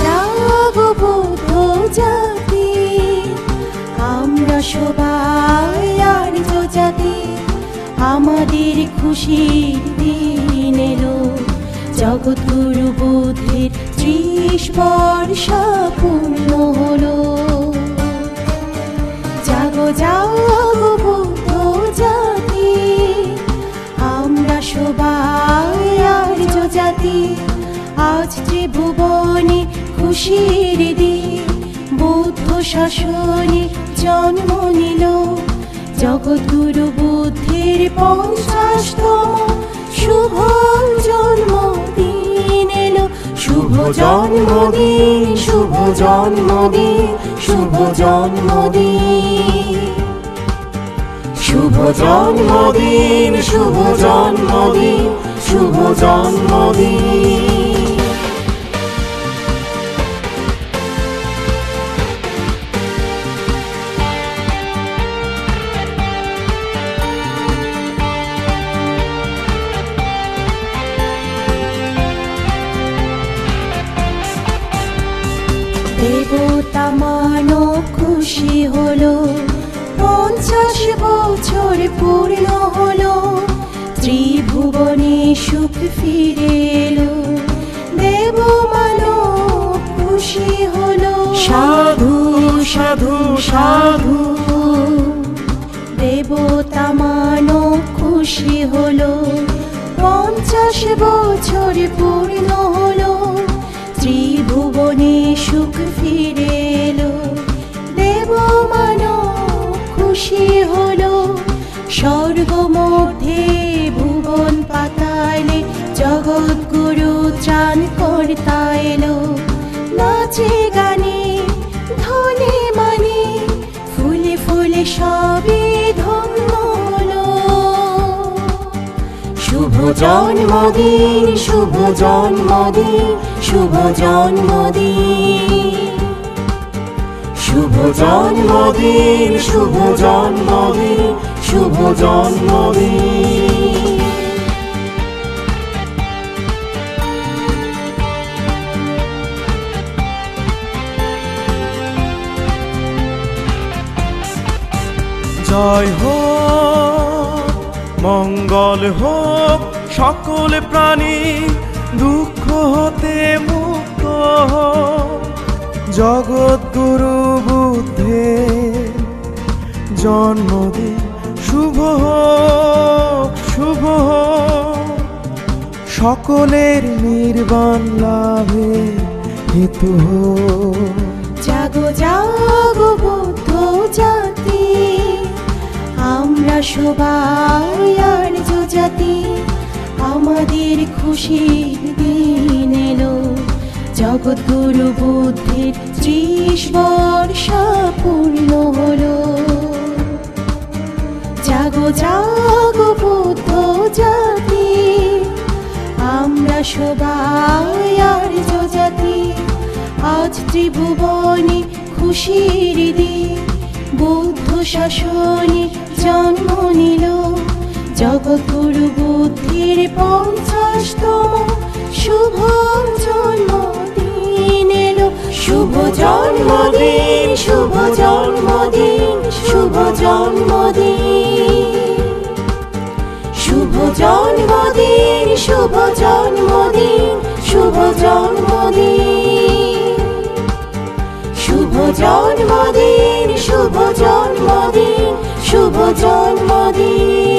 জাগো বৌদ্ধ জাতি, আমরা সবাই আর্য জাতি। আমাদের খুশির দিন এলো, জগৎগুরু বুদ্ধের 30 বর্ষ পূর্ণ হলো। জাগো জাগো বৌদ্ধ জাতি, আমরা সবাই আর্য জাতি। আজ ত্রিভুবনে খুশির দিন, বৌদ্ধ শাসনে জন্ম নিল। জগৎগুরু বুদ্ধের 50তম শুভ জন্মদিন এলো। শুভ জন্মদিন, শুভ জন্মদিন, শুভ জন্মদিন, শুভ জন্মদিন, শুভ জন্মদিন, শুভ জন্মদিন। দেবতা মানব খুশি হলো, 50 বছর পূর্ণ হলো। ত্রিভুবনে সুখ ফিরে এলো, দেব মানব খুশি হলো। সাধু সাধু সাধু, দেবতা মানব খুশি হলো, 50 বছর পূর্ণ হলো। ত্রিভুবনে সুখ ফিরে এলো, দেব মানব খুশি হলো। স্বর্গ মধ্যে ভুবন পাতালে, জগৎগুরু ত্রাণ কর্তা এলো। নাচে গানে ধনে মানে, ফুলে ফুলে সবে ধন্য হলো। শুভ জন্মদিন, শুভ জন্মদিন, শুভ জন্মদিন, শুভ জন্মদিন, শুভ জন্মদিন, শুভ জন্মদিন। জয় হোক, মঙ্গল হোক, সকল প্রাণী দুঃখ হতে মুক্ত হোক। জগৎগুরু বুদ্ধের জন্মদিন শুভ হোক, শুভ হোক। সকলের নির্বাণ লাভে হেতু হোক। জাগো জাগো বৌদ্ধ জাতি, আমরা সবাই আর্য জাতি। আমাদের খুশির দিন এলো, জগৎগুরু বুদ্ধের 30 বর্ষ পূর্ণ হলো। জাগো জাগো বৌদ্ধ জাতি, আমরা সবাই আর্য জাতি। আজ ত্রিভুবনে খুশির দিন, বৌদ্ধ শাসনে জন্ম নিল। জগৎগুরু বুদ্ধের 50তম শুভ জন্মদিন এলো। শুভ জন্মদিন, শুভ জন্মদিন, শুভ জন্মদিন, শুভ জন্মদিন, শুভ জন্মদিন, শুভ জন্মদিন, শুভ জন্মদিন, শুভ জন্মদিন, শুভ জন্মদিন।